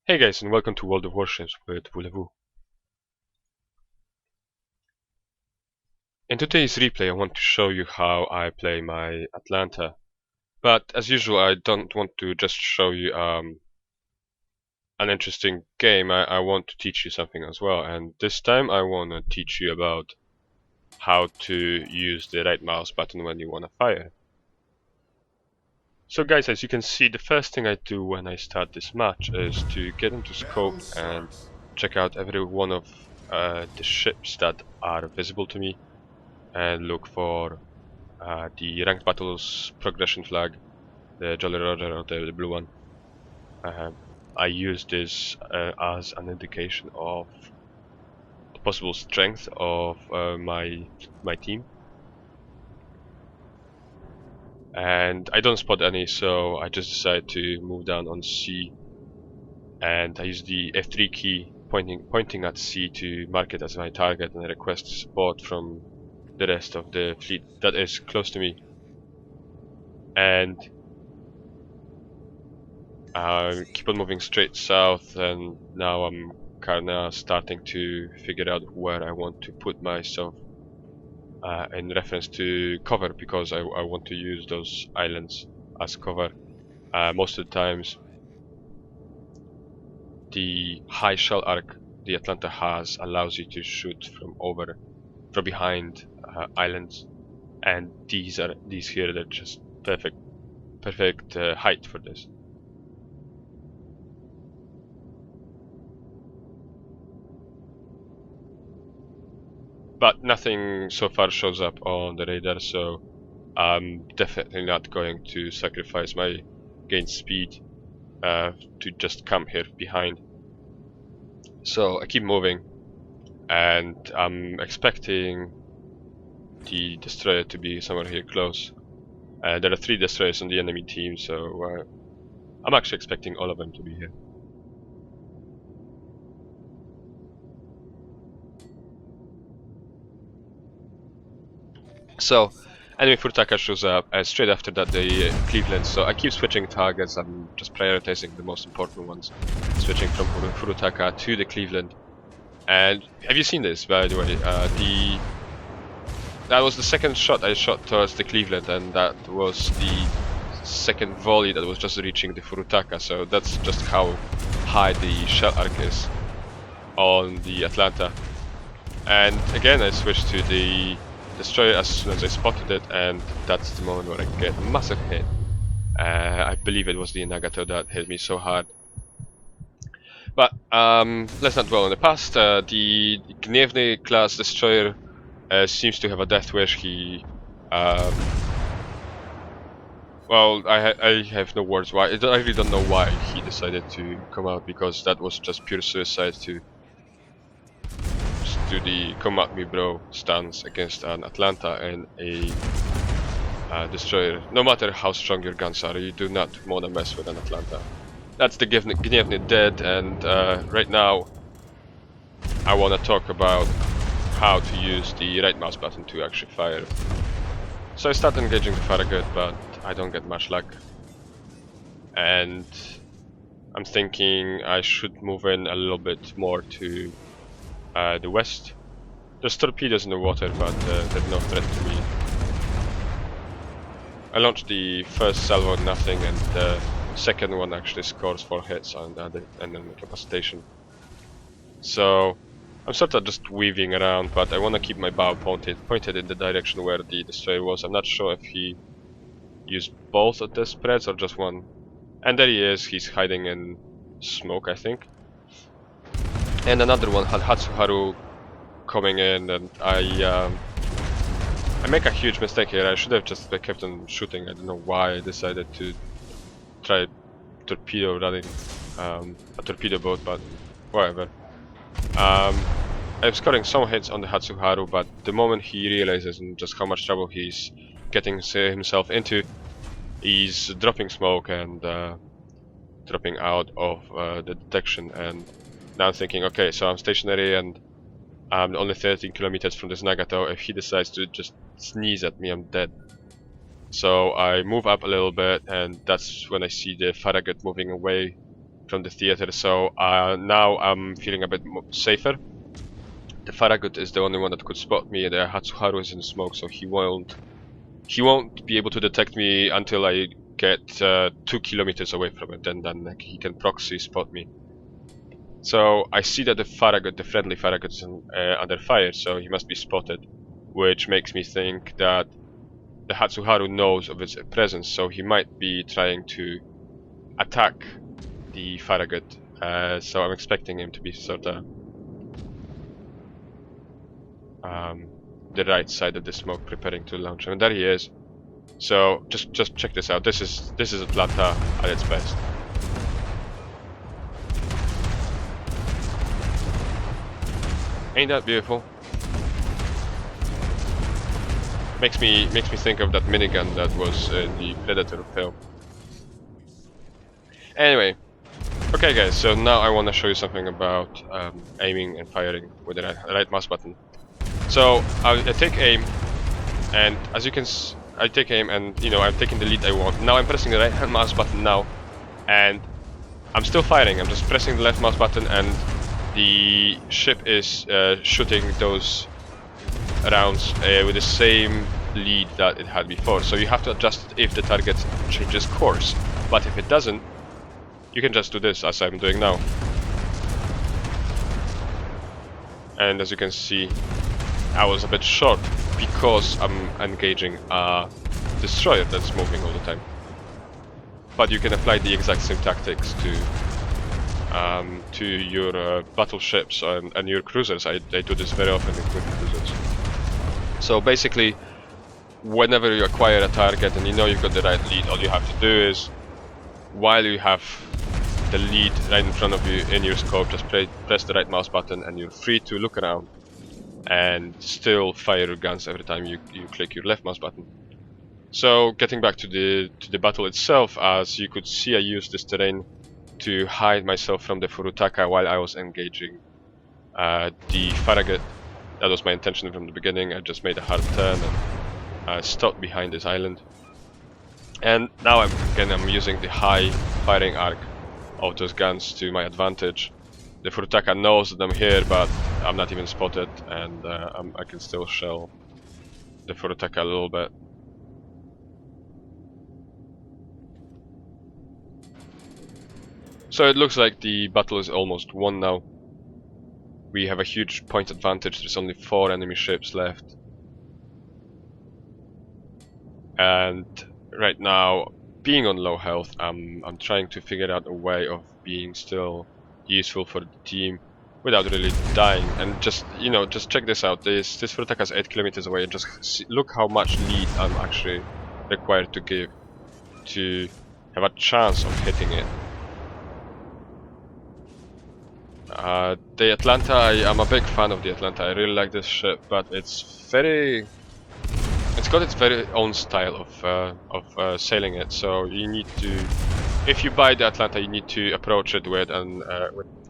Hey guys, and welcome to World of Warships with Voulez-Vous. In today's replay I want to show you how I play my Atlanta. But as usual I don't want to just show you an interesting game, I want to teach you something as well. And this time I want to teach you about how to use the right mouse button when you want to fire. So guys, as you can see, the first thing I do when I start this match is to get into scope and check out every one of the ships that are visible to me and look for the ranked battles progression flag, the Jolly Roger or the blue one. I use this as an indication of the possible strength of my team. And I don't spot any, so I just decide to move down on C, and I use the F3 key pointing at C to mark it as my target, and I request support from the rest of the fleet that is close to me. And keep on moving straight south, and now I'm kinda starting to figure out where I want to put myself in reference to cover, because I want to use those islands as cover. Most of the times the high shell arc the Atlanta has allows you to shoot from behind islands, and these here, they're just perfect height for this. But nothing so far shows up on the radar, so I'm definitely not going to sacrifice my gain speed to just come here behind. So I keep moving, and I'm expecting the destroyer to be somewhere here close. There are 3 destroyers on the enemy team, so I'm actually expecting all of them to be here. So, enemy Furutaka shows up, and straight after that the Cleveland. So I keep switching targets, I'm just prioritizing the most important ones. Switching from Furutaka to the Cleveland. And have you seen this, by the way? That was the second shot I shot towards the Cleveland, and that was the second volley that was just reaching the Furutaka. So that's just how high the shell arc is on the Atlanta. And again I switched to the destroyer as soon as I spotted it, and that's the moment where I get a massive hit. I believe it was the Nagato that hit me so hard. But let's not dwell on the past. The Gniewny class destroyer seems to have a death wish. He well, I have no words why. I really don't know why he decided to come out, because that was just pure suicide to do the come at me bro stance against an Atlanta and a destroyer. No matter how strong your guns are, you do not want to mess with an Atlanta. That's the Gniewny dead, and right now I want to talk about how to use the right mouse button to actually fire. So I start engaging the Farragut, but I don't get much luck. And I'm thinking I should move in a little bit more to the west. There's torpedoes in the water, but they're no threat to me. I launched the first salvo, nothing, and the second one actually scores 4 hits and then incapacitation. So I'm sort of just weaving around, but I want to keep my bow pointed in the direction where the destroyer was. I'm not sure if he used both of the spreads or just one. And there he is, he's hiding in smoke, I think. And another one had Hatsuharu coming in, and I make a huge mistake here. I should have just kept on shooting. I don't know why I decided to try torpedo running a torpedo boat, but whatever. I'm scoring some hits on the Hatsuharu, but the moment he realizes just how much trouble he's getting himself into, he's dropping smoke and dropping out of the detection. And now I'm thinking, okay, so I'm stationary and I'm only 13 kilometers from this Nagato. If he decides to just sneeze at me, I'm dead. So I move up a little bit, and that's when I see the Farragut moving away from the theater. So now I'm feeling a bit safer. The Farragut is the only one that could spot me. The Hatsuharu is in smoke, so he won't be able to detect me until I get 2 kilometers away from it, and then like, he can proxy spot me. So I see that the Farragut, the friendly Farragut, is under fire, so he must be spotted, which makes me think that the Hatsuharu knows of its presence, so he might be trying to attack the Farragut. So I'm expecting him to be sort of the right side of the smoke, preparing to launch. And there he is. So just check this out. This is Atlanta at its best. Ain't that beautiful? Makes me think of that minigun that was in the Predator film. Anyway, okay guys, so now I want to show you something about aiming and firing with the right mouse button. So I take aim, and as you can I take aim, and you know, I'm taking the lead I want. Now I'm pressing the right hand mouse button now, and I'm still firing. I'm just pressing the left mouse button, and the ship is shooting those rounds with the same lead that it had before. So you have to adjust it if the target changes course. But if it doesn't, you can just do this as I'm doing now. And as you can see, I was a bit short because I'm engaging a destroyer that's moving all the time. But you can apply the exact same tactics to your battleships and your cruisers. I do this very often with cruisers. So basically, whenever you acquire a target and you know you've got the right lead, all you have to do is, while you have the lead right in front of you in your scope, just press the right mouse button, and you're free to look around and still fire your guns every time you click your left mouse button. So getting back to the battle itself, as you could see, I used this terrain to hide myself from the Furutaka while I was engaging the Farragut. That was my intention from the beginning. I just made a hard turn and stopped behind this island. And now I'm using the high firing arc of those guns to my advantage. The Furutaka knows that I'm here, but I'm not even spotted, and I can still shell the Furutaka a little bit. So it looks like the battle is almost won now. We have a huge point advantage. There's only 4 enemy ships left. And right now, being on low health, I'm trying to figure out a way of being still useful for the team without really dying. And just, you know, just check this out. This Furutaka is 8 kilometers away, and just look how much lead I'm actually required to give to have a chance of hitting it. The Atlanta, I'm a big fan of the Atlanta. I really like this ship, but it's got its very own style of sailing it. So you need to, if you buy the Atlanta, you need to approach it with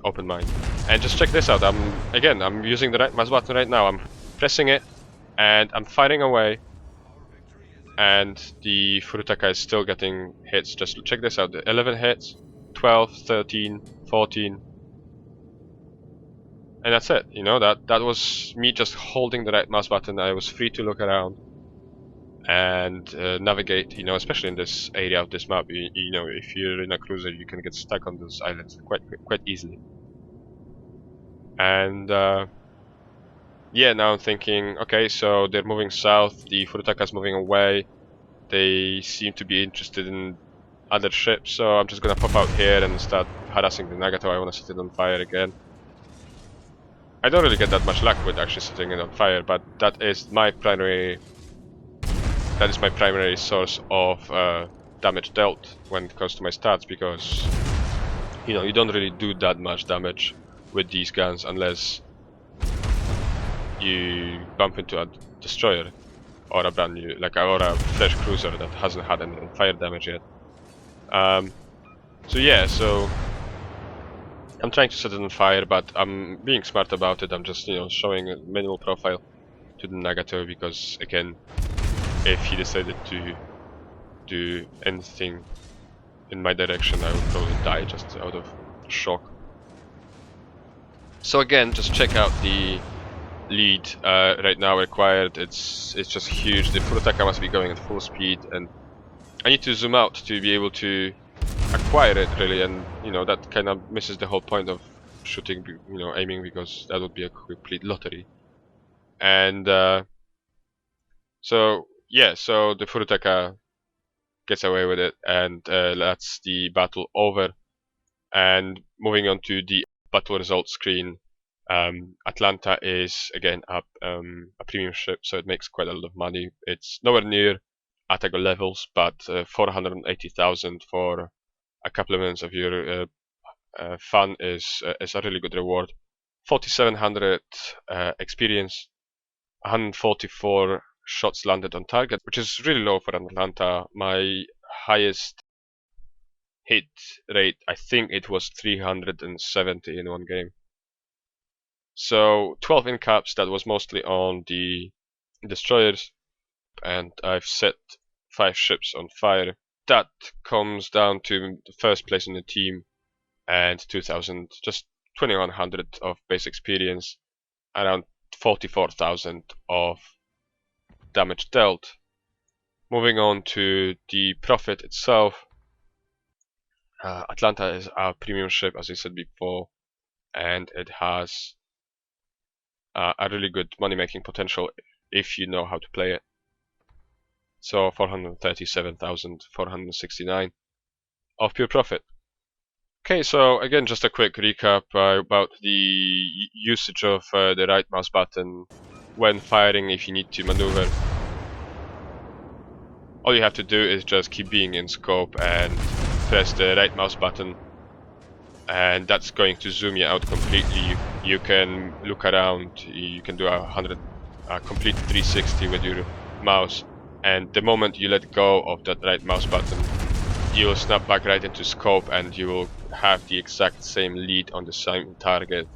open mind. And just check this out. I'm using the right mouse button right now. I'm pressing it, and I'm firing away. And the Furutaka is still getting hits. Just check this out. 11 hits, 12, 13, 14. And that's it, you know, that was me just holding the right mouse button. I was free to look around and navigate, you know, especially in this area of this map. You know, if you're in a cruiser, you can get stuck on those islands quite easily. And yeah, now I'm thinking, okay, so they're moving south, the Furutaka's moving away, they seem to be interested in other ships, so I'm just gonna pop out here and start harassing the Nagato. I wanna set it on fire again. I don't really get that much luck with actually setting it on fire, but that is my primary source of damage dealt when it comes to my stats, because you know, you don't really do that much damage with these guns unless you bump into a destroyer or a brand new, or a fresh cruiser that hasn't had any fire damage yet. So yeah, so I'm trying to set it on fire, but I'm being smart about it. I'm just, you know, showing a minimal profile to the Nagato, because again, if he decided to do anything in my direction, I would probably die just out of shock. So again, just check out the lead right now required. It's just huge. The Furutaka must be going at full speed, and I need to zoom out to be able to acquire it really, and you know that kind of misses the whole point of shooting, you know, aiming, because that would be a complete lottery. And so yeah, so the Furutaka gets away with it, and that's the battle over. And moving on to the battle results screen, Atlanta is again a premium ship, so it makes quite a lot of money. It's nowhere near Atago levels, but 480,000 for a couple of minutes of your fun is a really good reward. 4,700 experience, 144 shots landed on target, which is really low for an Atlanta. My highest hit rate, I think it was 370 in one game. So 12 in caps, that was mostly on the destroyers, and I've set 5 ships on fire. That comes down to the first place in the team and 2,000, just 2,100 of base experience, around 44,000 of damage dealt. Moving on to the profit itself, Atlanta is a premium ship, as I said before, and it has a really good money-making potential if you know how to play it. So 437,469 of pure profit. Okay, so again, just a quick recap about the usage of the right mouse button when firing if you need to maneuver. All you have to do is just keep being in scope and press the right mouse button, and that's going to zoom you out completely. You can look around, you can do a complete 360 with your mouse, and the moment you let go of that right mouse button, you will snap back right into scope, and you will have the exact same lead on the same target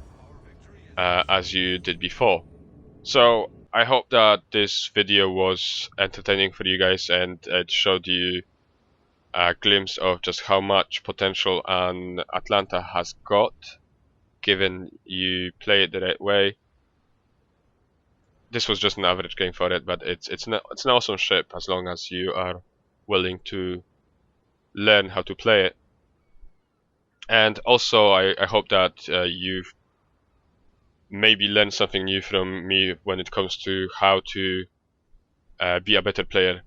as you did before. So I hope that this video was entertaining for you guys, and it showed you a glimpse of just how much potential an Atlanta has got, given you play it the right way. This was just an average game for it, but it's an awesome ship as long as you are willing to learn how to play it. And also I hope that you've maybe learned something new from me when it comes to how to be a better player.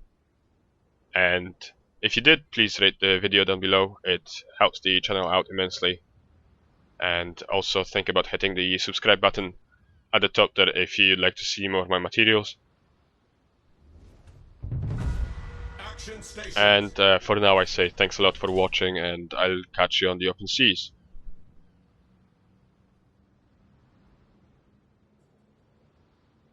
And if you did, please rate the video down below. It helps the channel out immensely. And also think about hitting the subscribe button at the top there if you'd like to see more of my materials. And for now I say thanks a lot for watching, and I'll catch you on the open seas.